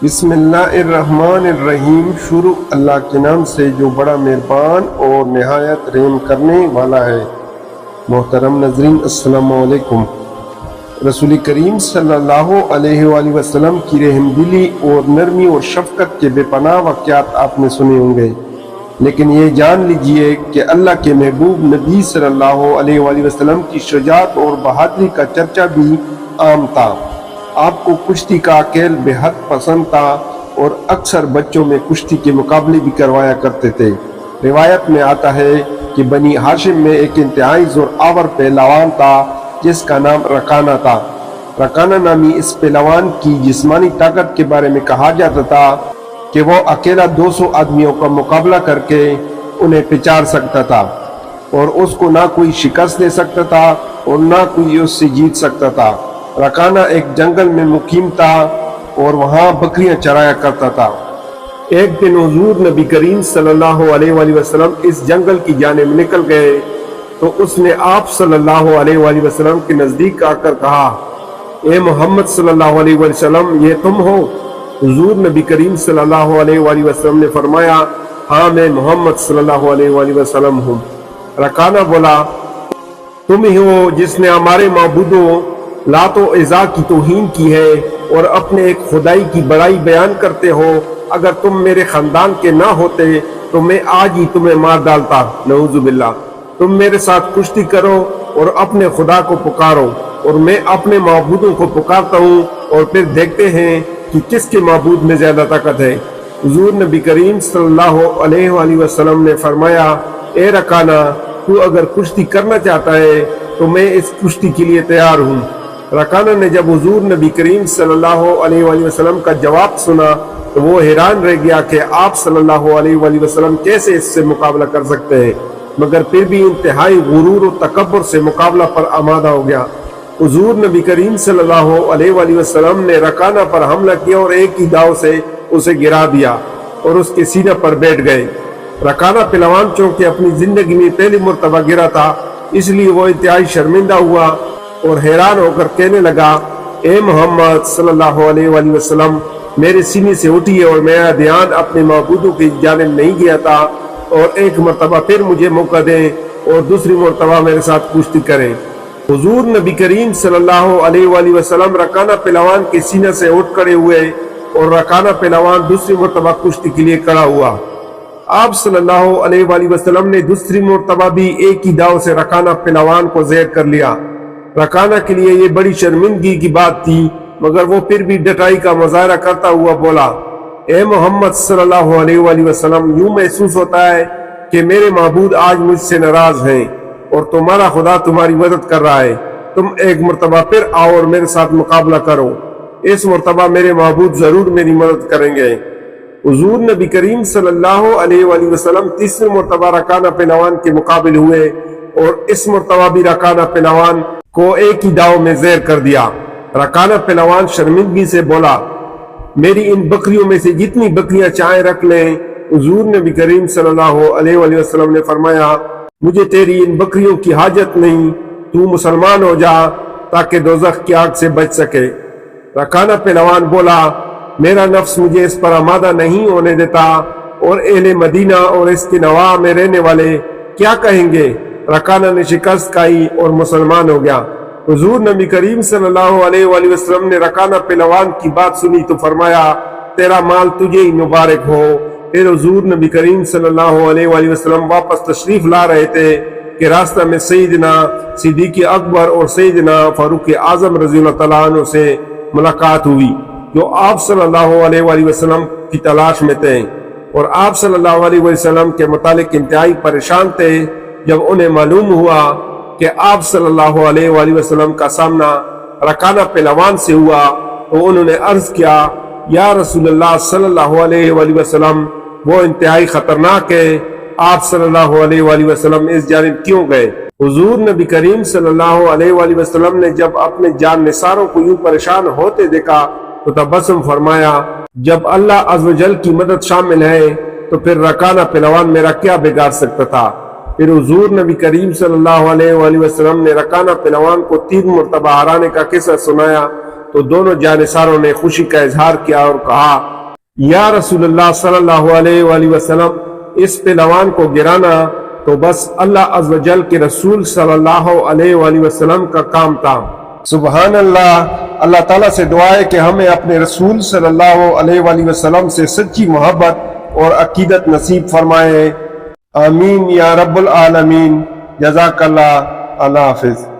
بسم اللہ الرحمن الرحیم۔ شروع اللہ کے نام سے جو بڑا مہربان اور نہایت رحم کرنے والا ہے۔ محترم ناظرین السلام علیکم۔ رسول کریم صلی اللہ علیہ وآلہ وسلم کی رحم دلی اور نرمی اور شفقت کے بے پناہ واقعات آپ نے سنے ہوں گے، لیکن یہ جان لیجئے کہ اللہ کے محبوب نبی صلی اللہ علیہ وآلہ وسلم کی شجاعت اور بہادری کا چرچا بھی عام تھا۔ آپ کو کشتی کا کھیل بے حد پسند تھا اور اکثر بچوں میں کشتی کے مقابلے بھی کروایا کرتے تھے۔ روایت میں آتا ہے کہ بنی ہاشم میں ایک انتہائی زور آور پہلوان تھا جس کا نام رکانہ تھا۔ رکانہ نامی اس پہلوان کی جسمانی طاقت کے بارے میں کہا جاتا تھا کہ وہ اکیلا 200 آدمیوں کا مقابلہ کر کے انہیں پچاڑ سکتا تھا، اور اس کو نہ کوئی شکست دے سکتا تھا اور نہ کوئی اس سے جیت سکتا تھا۔ رکانہ ایک جنگل میں مقیم تھا اور وہاں بکریاں چرایا کرتا تھا۔ ایک دن حضور نبی کریم صلی اللہ علیہ وآلہ وسلم اس جنگل کی جانب نکل گئے تو اس نے آپ صلی اللہ علیہ وآلہ وسلم کے نزدیک آ کر کہا، اے محمد صلی اللہ علیہ وآلہ وسلم، یہ تم ہو؟ حضور نبی کریم صلی اللہ علیہ وآلہ وسلم نے فرمایا، ہاں میں محمد صلی اللہ علیہ وآلہ وسلم ہوں۔ رکانہ بولا، تم ہی ہو جس نے ہمارے معبودوں لات و عزا کی توہین کی ہے اور اپنے ایک خدائی کی بڑائی بیان کرتے ہو۔ اگر تم میرے خاندان کے نہ ہوتے تو میں آج ہی تمہیں مار ڈالتا، نعوذ باللہ۔ تم میرے ساتھ کشتی کرو اور اپنے خدا کو پکارو، اور میں اپنے معبودوں کو پکارتا ہوں، اور پھر دیکھتے ہیں کہ کس کے معبود میں زیادہ طاقت ہے۔ حضور نبی کریم صلی اللہ علیہ وآلہ وسلم نے فرمایا، اے رکانہ، تو اگر کشتی کرنا چاہتا ہے تو میں اس کشتی کے لیے تیار ہوں۔ رکانہ نے جب حضور نبی کریم صلی اللہ علیہ وآلہ وسلم کا جواب سنا تو وہ حیران رہ گیا کہ آپ صلی اللہ علیہ وآلہ وسلم کیسے اس سے مقابلہ کر سکتے ہیں، مگر پھر بھی انتہائی غرور و تکبر سے مقابلہ پر آمادہ ہو گیا۔ حضور نبی کریم صلی اللہ علیہ وآلہ وسلم نے رکانہ پر حملہ کیا اور ایک ہی داؤ سے اسے گرا دیا اور اس کے سینے پر بیٹھ گئے۔ رکانہ پہلوان چونکہ اپنی زندگی میں پہلی مرتبہ گرا تھا، اس لیے وہ انتہائی شرمندہ ہوا اور حیران ہو کر کہنے لگا، اے محمد صلی اللہ علیہ وآلہ وسلم، میرے سینے سے اٹھیے، اور میرا دھیان اپنے معبودوں کی جانب نہیں گیا تھا، اور ایک مرتبہ پھر مجھے موقع دیں اور دوسری مرتبہ میرے ساتھ کشتی کریں۔ حضور نبی کریم صلی اللہ علیہ وآلہ وسلم رکانہ پہلوان کے سینے سے اٹھ کھڑے ہوئے اور رکانہ پہلوان دوسری مرتبہ کشتی کے لیے کھڑا ہوا۔ آپ صلی اللہ علیہ وآلہ وسلم نے دوسری مرتبہ بھی ایک ہی داؤ سے رکانہ پہلوان کو زیر کر لیا۔ رکانہ کے لیے یہ بڑی شرمندگی کی بات تھی، مگر وہ پھر بھی ڈٹائی کا مظاہرہ کرتا ہوا بولا، اے محمد صلی اللہ علیہ وآلہ وسلم، یوں محسوس ہوتا ہے کہ میرے معبود آج مجھ سے ناراض ہیں اور تمہارا خدا تمہاری مدد کر رہا ہے۔ تم ایک مرتبہ پھر آؤ اور میرے ساتھ مقابلہ کرو، اس مرتبہ میرے معبود ضرور میری مدد کریں گے۔ حضور نبی کریم صلی اللہ علیہ وآلہ وسلم تیسری مرتبہ رکانہ پہلوان کے مقابل ہوئے اور اس مرتبہ بھی رکانہ پہلوان کو ایک ہی داؤ میں زیر کر دیا۔ رکانہ پہلوان شرمندگی سے بولا، میری ان بکریوں میں سے جتنی بکریاں چاہیں رکھ لیں۔ حضور نبی کریم صلی اللہ علیہ وآلہ وسلم نے فرمایا، مجھے تیری ان بکریوں کی حاجت نہیں، تو مسلمان ہو جا تاکہ دوزخ کی آگ سے بچ سکے۔ رکانہ پہلوان بولا، میرا نفس مجھے اس پر آمادہ نہیں ہونے دیتا، اور اہل مدینہ اور اس کے نواح میں رہنے والے کیا کہیں گے؟ رکانہ نے شکست کھائی اور مسلمان ہو گیا۔ حضور نبی کریم صلی اللہ علیہ وآلہ وسلم نے رکانہ پہلوان کی بات سنی تو فرمایا، تیرا مال تجھے ہی مبارک ہو۔ پھر حضور نبی کریم صلی اللہ علیہ وآلہ وسلم واپس تشریف لا رہے تھے کہ راستہ میں سیدنا صدیق اکبر اور سیدنا فاروق اعظم رضی اللہ تعالیٰ عنہ سے ملاقات ہوئی، جو آپ صلی اللہ علیہ وآلہ وسلم کی تلاش میں تھے، اور آپ صلی اللہ علیہ وسلم کے متعلق انتہائی پریشان تھے۔ جب انہیں معلوم ہوا کہ آپ صلی اللہ علیہ وآلہ وسلم کا سامنا رکانہ پہلوان سے ہوا تو انہوں نے عرض کیا، یا رسول اللہ صلی اللہ علیہ وآلہ وسلم، وہ انتہائی خطرناک ہے، آپ صلی اللہ علیہ وآلہ وسلم اس جانب کیوں گئے؟ حضور نبی کریم صلی اللہ علیہ وآلہ وسلم نے جب اپنے جان نثاروں کو یوں پریشان ہوتے دیکھا تو تبسم فرمایا، جب اللہ عز و جل کی مدد شامل ہے تو پھر رکانہ پہلوان میرا کیا بگاڑ سکتا تھا؟ پھر حضور نبی کریم صلی اللہ علیہ وآلہ وسلم نے رکانہ پہلوان کو 3 مرتبہ ہرانے کا قصہ سنایا تو دونوں جانثاروں نے خوشی کا اظہار کیا اور کہا یا رسول اللہ صلی اللہ علیہ وآلہ وسلم اس پہلوان کو گرانا تو بس اللہ عز و جل کے رسول صلی اللہ علیہ وآلہ وسلم کا کام تھا۔ سبحان اللہ۔ اللہ تعالیٰ سے دعا ہے کہ ہمیں اپنے رسول صلی اللہ علیہ وآلہ وسلم سے سچی محبت اور عقیدت نصیب فرمائے، آمین یا رب العالمین۔ جزاک اللہ۔ اللہ حافظ۔